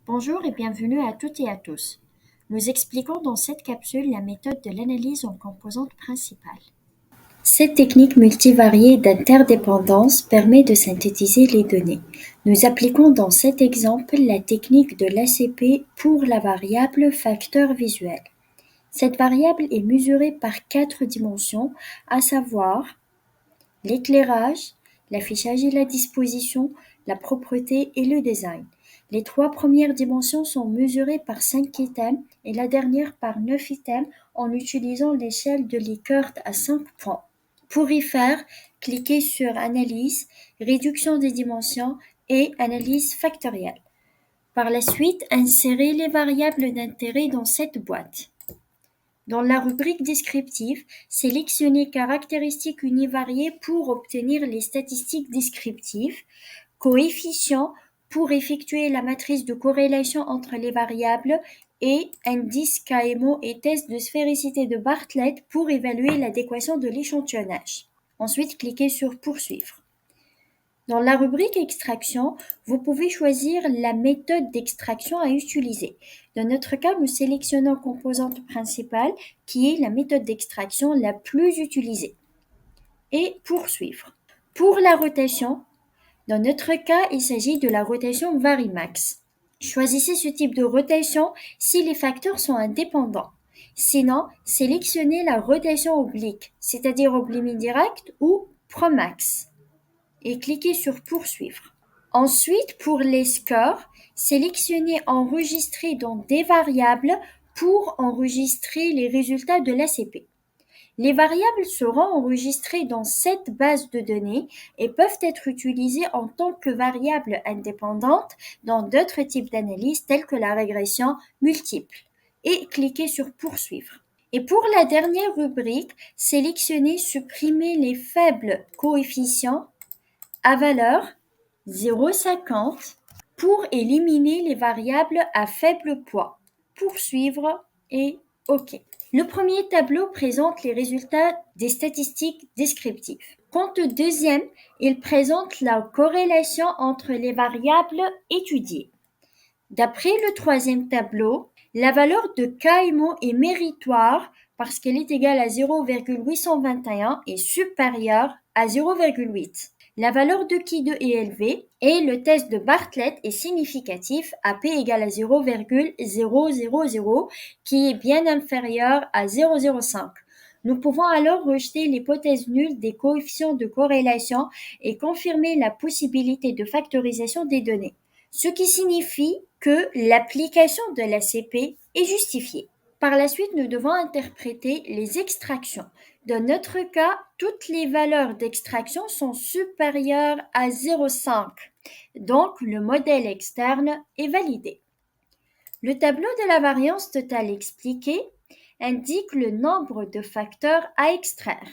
Bonjour et bienvenue à toutes et à tous. Nous expliquons dans cette capsule la méthode de l'analyse en composantes principales. Cette technique multivariée d'interdépendance permet de synthétiser les données. Nous appliquons dans cet exemple la technique de l'ACP pour la variable facteur visuel. Cette variable est mesurée par 4 dimensions, à savoir l'éclairage, l'affichage et la disposition, la propreté et le design. Les 3 premières dimensions sont mesurées par 5 items et la dernière par 9 items en utilisant l'échelle de Likert à 5 points. Pour y faire, cliquez sur Analyse, Réduction des dimensions et Analyse factorielle. Par la suite, insérez les variables d'intérêt dans cette boîte. Dans la rubrique descriptive, sélectionnez caractéristiques univariées pour obtenir les statistiques descriptives, coefficients pour effectuer la matrice de corrélation entre les variables et indice KMO et test de sphéricité de Bartlett pour évaluer l'adéquation de l'échantillonnage. Ensuite, cliquez sur Poursuivre. Dans la rubrique Extraction, vous pouvez choisir la méthode d'extraction à utiliser. Dans notre cas, nous sélectionnons composante principale, qui est la méthode d'extraction la plus utilisée. Et Poursuivre. Pour la rotation, dans notre cas, il s'agit de la rotation Varimax. Choisissez ce type de rotation si les facteurs sont indépendants. Sinon, sélectionnez la rotation oblique, c'est-à-dire oblique direct ou Promax et cliquez sur Poursuivre. Ensuite, pour les scores, sélectionnez Enregistrer dans des variables pour enregistrer les résultats de l'ACP. Les variables seront enregistrées dans cette base de données et peuvent être utilisées en tant que variables indépendantes dans d'autres types d'analyses telles que la régression multiple. Et cliquez sur Poursuivre. Et pour la dernière rubrique, sélectionnez Supprimer les faibles coefficients à valeur 0,50 pour éliminer les variables à faible poids. Poursuivre et OK. Le premier tableau présente les résultats des statistiques descriptives. Quant au deuxième, il présente la corrélation entre les variables étudiées. D'après le troisième tableau, la valeur de KMO est méritoire parce qu'elle est égale à 0,821 et supérieure à 0,8. La valeur de Ki2 est élevée et le test de Bartlett est significatif à P égale à 0,000 qui est bien inférieur à 0,05. Nous pouvons alors rejeter l'hypothèse nulle des coefficients de corrélation et confirmer la possibilité de factorisation des données, ce qui signifie que l'application de l'ACP est justifiée. Par la suite, nous devons interpréter les extractions. Dans notre cas, toutes les valeurs d'extraction sont supérieures à 0,5. Donc, le modèle externe est validé. Le tableau de la variance totale expliquée indique le nombre de facteurs à extraire.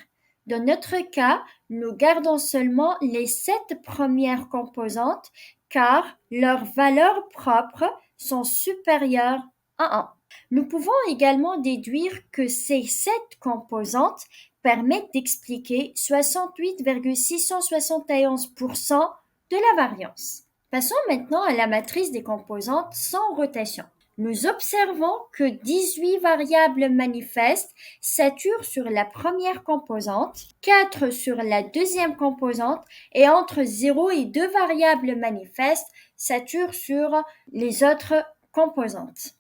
Dans notre cas, nous gardons seulement les 7 premières composantes car leurs valeurs propres sont supérieures à 1. Nous pouvons également déduire que ces 7 composantes permettent d'expliquer 68,671% de la variance. Passons maintenant à la matrice des composantes sans rotation. Nous observons que 18 variables manifestes saturent sur la première composante, 4 sur la deuxième composante et entre 0 et 2 variables manifestes saturent sur les autres composantes.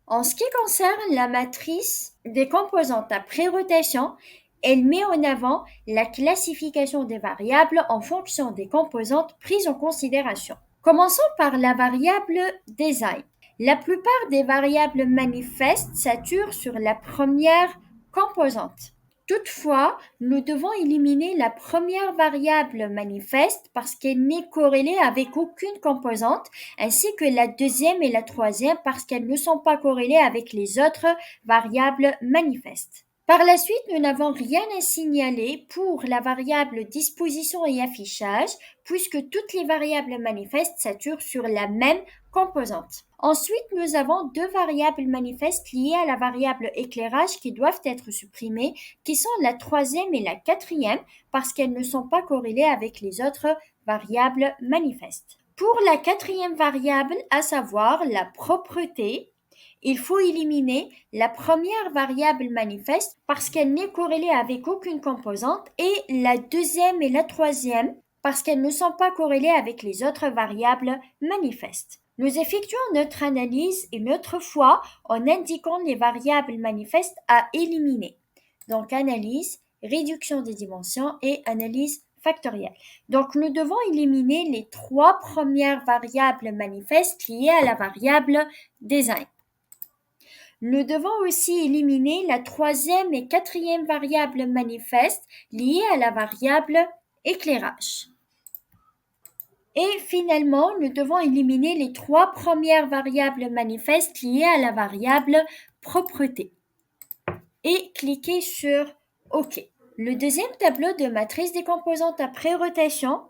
En ce qui concerne la matrice des composantes après rotation, elle met en avant la classification des variables en fonction des composantes prises en considération. Commençons par la variable design. La plupart des variables manifestes saturent sur la première composante. Toutefois, nous devons éliminer la première variable manifeste parce qu'elle n'est corrélée avec aucune composante, ainsi que la deuxième et la troisième parce qu'elles ne sont pas corrélées avec les autres variables manifestes. Par la suite, nous n'avons rien à signaler pour la variable disposition et affichage, puisque toutes les variables manifestes saturent sur la même composante. Ensuite, nous avons 2 variables manifestes liées à la variable éclairage qui doivent être supprimées, qui sont la troisième et la quatrième, parce qu'elles ne sont pas corrélées avec les autres variables manifestes. Pour la quatrième variable, à savoir la propreté, il faut éliminer la première variable manifeste parce qu'elle n'est corrélée avec aucune composante et la deuxième et la troisième parce qu'elles ne sont pas corrélées avec les autres variables manifestes. Nous effectuons notre analyse une autre fois en indiquant les variables manifestes à éliminer. Donc analyse, réduction des dimensions et analyse factorielle. Donc nous devons éliminer les trois premières variables manifestes liées à la variable design. Nous devons aussi éliminer la troisième et quatrième variable manifeste liée à la variable éclairage. Et finalement, nous devons éliminer les trois premières variables manifestes liées à la variable propreté. Et cliquer sur OK. Le deuxième tableau de matrice des composantes après rotation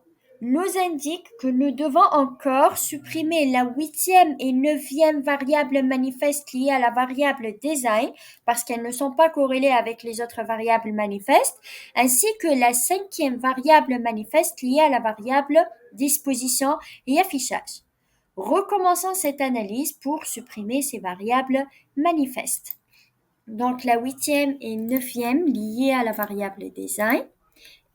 nous indique que nous devons encore supprimer la huitième et neuvième variable manifeste liée à la variable design parce qu'elles ne sont pas corrélées avec les autres variables manifestes, ainsi que la cinquième variable manifeste liée à la variable disposition et affichage. Recommençons cette analyse pour supprimer ces variables manifestes. Donc la huitième et neuvième liées à la variable design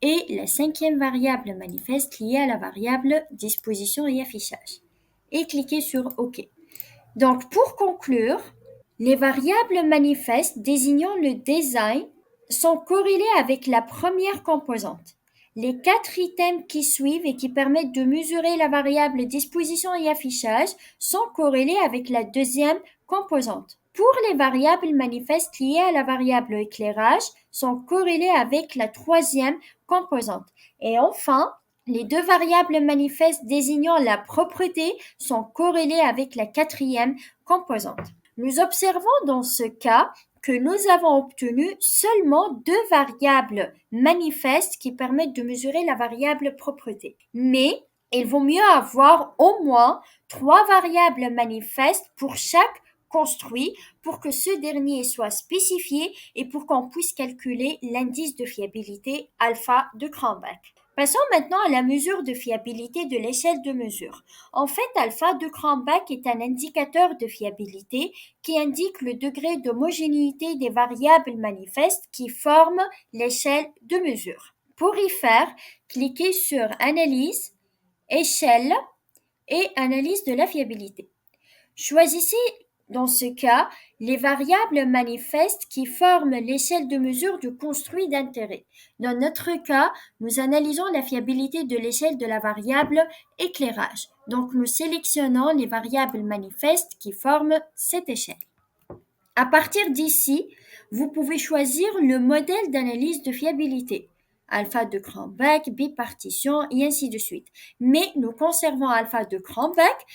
et la cinquième variable manifeste liée à la variable disposition et affichage. Et cliquez sur OK. Donc pour conclure, les variables manifestes désignant le design sont corrélées avec la première composante. Les quatre items qui suivent et qui permettent de mesurer la variable disposition et affichage sont corrélés avec la deuxième composante. Pour les variables manifestes liées à la variable éclairage, sont corrélées avec la troisième composante. Et enfin, les deux variables manifestes désignant la propreté sont corrélées avec la quatrième composante. Nous observons dans ce cas que nous avons obtenu seulement deux variables manifestes qui permettent de mesurer la variable propreté. Mais il vaut mieux avoir au moins trois variables manifestes pour chaque construit pour que ce dernier soit spécifié et pour qu'on puisse calculer l'indice de fiabilité alpha de Cranbach. Passons maintenant à la mesure de fiabilité de l'échelle de mesure. En fait, alpha de Cranbach est un indicateur de fiabilité qui indique le degré d'homogénéité des variables manifestes qui forment l'échelle de mesure. Pour y faire, cliquez sur Analyse, Échelle et Analyse de la fiabilité. Choisissez dans ce cas les variables manifestes qui forment l'échelle de mesure du construit d'intérêt. Dans notre cas, nous analysons la fiabilité de l'échelle de la variable éclairage. Donc, nous sélectionnons les variables manifestes qui forment cette échelle. À partir d'ici, vous pouvez choisir le modèle d'analyse de fiabilité. Alpha de Cranbach, bipartition et ainsi de suite. Mais nous conservons alpha de Cranbach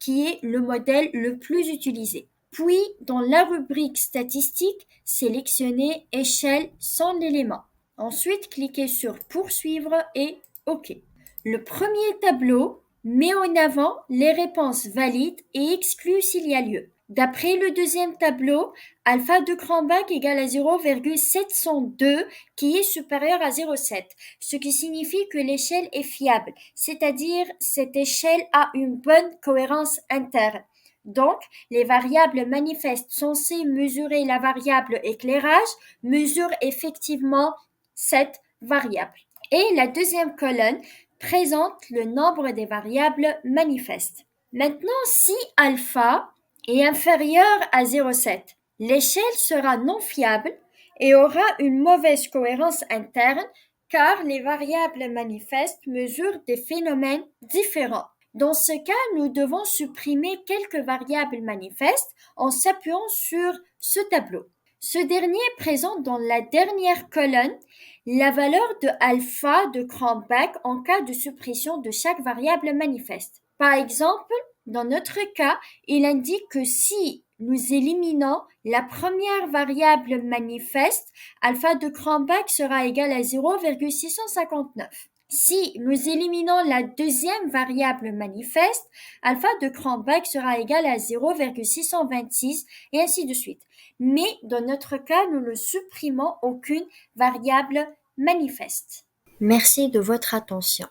qui est le modèle le plus utilisé. Puis, dans la rubrique statistique, sélectionnez échelle sans élément. Ensuite, cliquez sur Poursuivre et OK. Le premier tableau met en avant les réponses valides et exclut s'il y a lieu. D'après le deuxième tableau, alpha de Cranbach égale à 0,702 qui est supérieur à 0,7, ce qui signifie que l'échelle est fiable, c'est-à-dire cette échelle a une bonne cohérence interne. Donc, les variables manifestes censées mesurer la variable éclairage mesurent effectivement cette variable. Et la deuxième colonne présente le nombre des variables manifestes. Maintenant, si alpha est inférieur à 0,7, l'échelle sera non fiable et aura une mauvaise cohérence interne car les variables manifestes mesurent des phénomènes différents. Dans ce cas, nous devons supprimer quelques variables manifestes en s'appuyant sur ce tableau. Ce dernier présente dans la dernière colonne la valeur de alpha de Cranbach en cas de suppression de chaque variable manifeste. Par exemple, dans notre cas, il indique que si nous éliminons la première variable manifeste, alpha de Cranbach sera égal à 0,659. Si nous éliminons la deuxième variable manifeste, alpha de Cranbach sera égal à 0,626 et ainsi de suite. Mais dans notre cas, nous ne supprimons aucune variable manifeste. Merci de votre attention.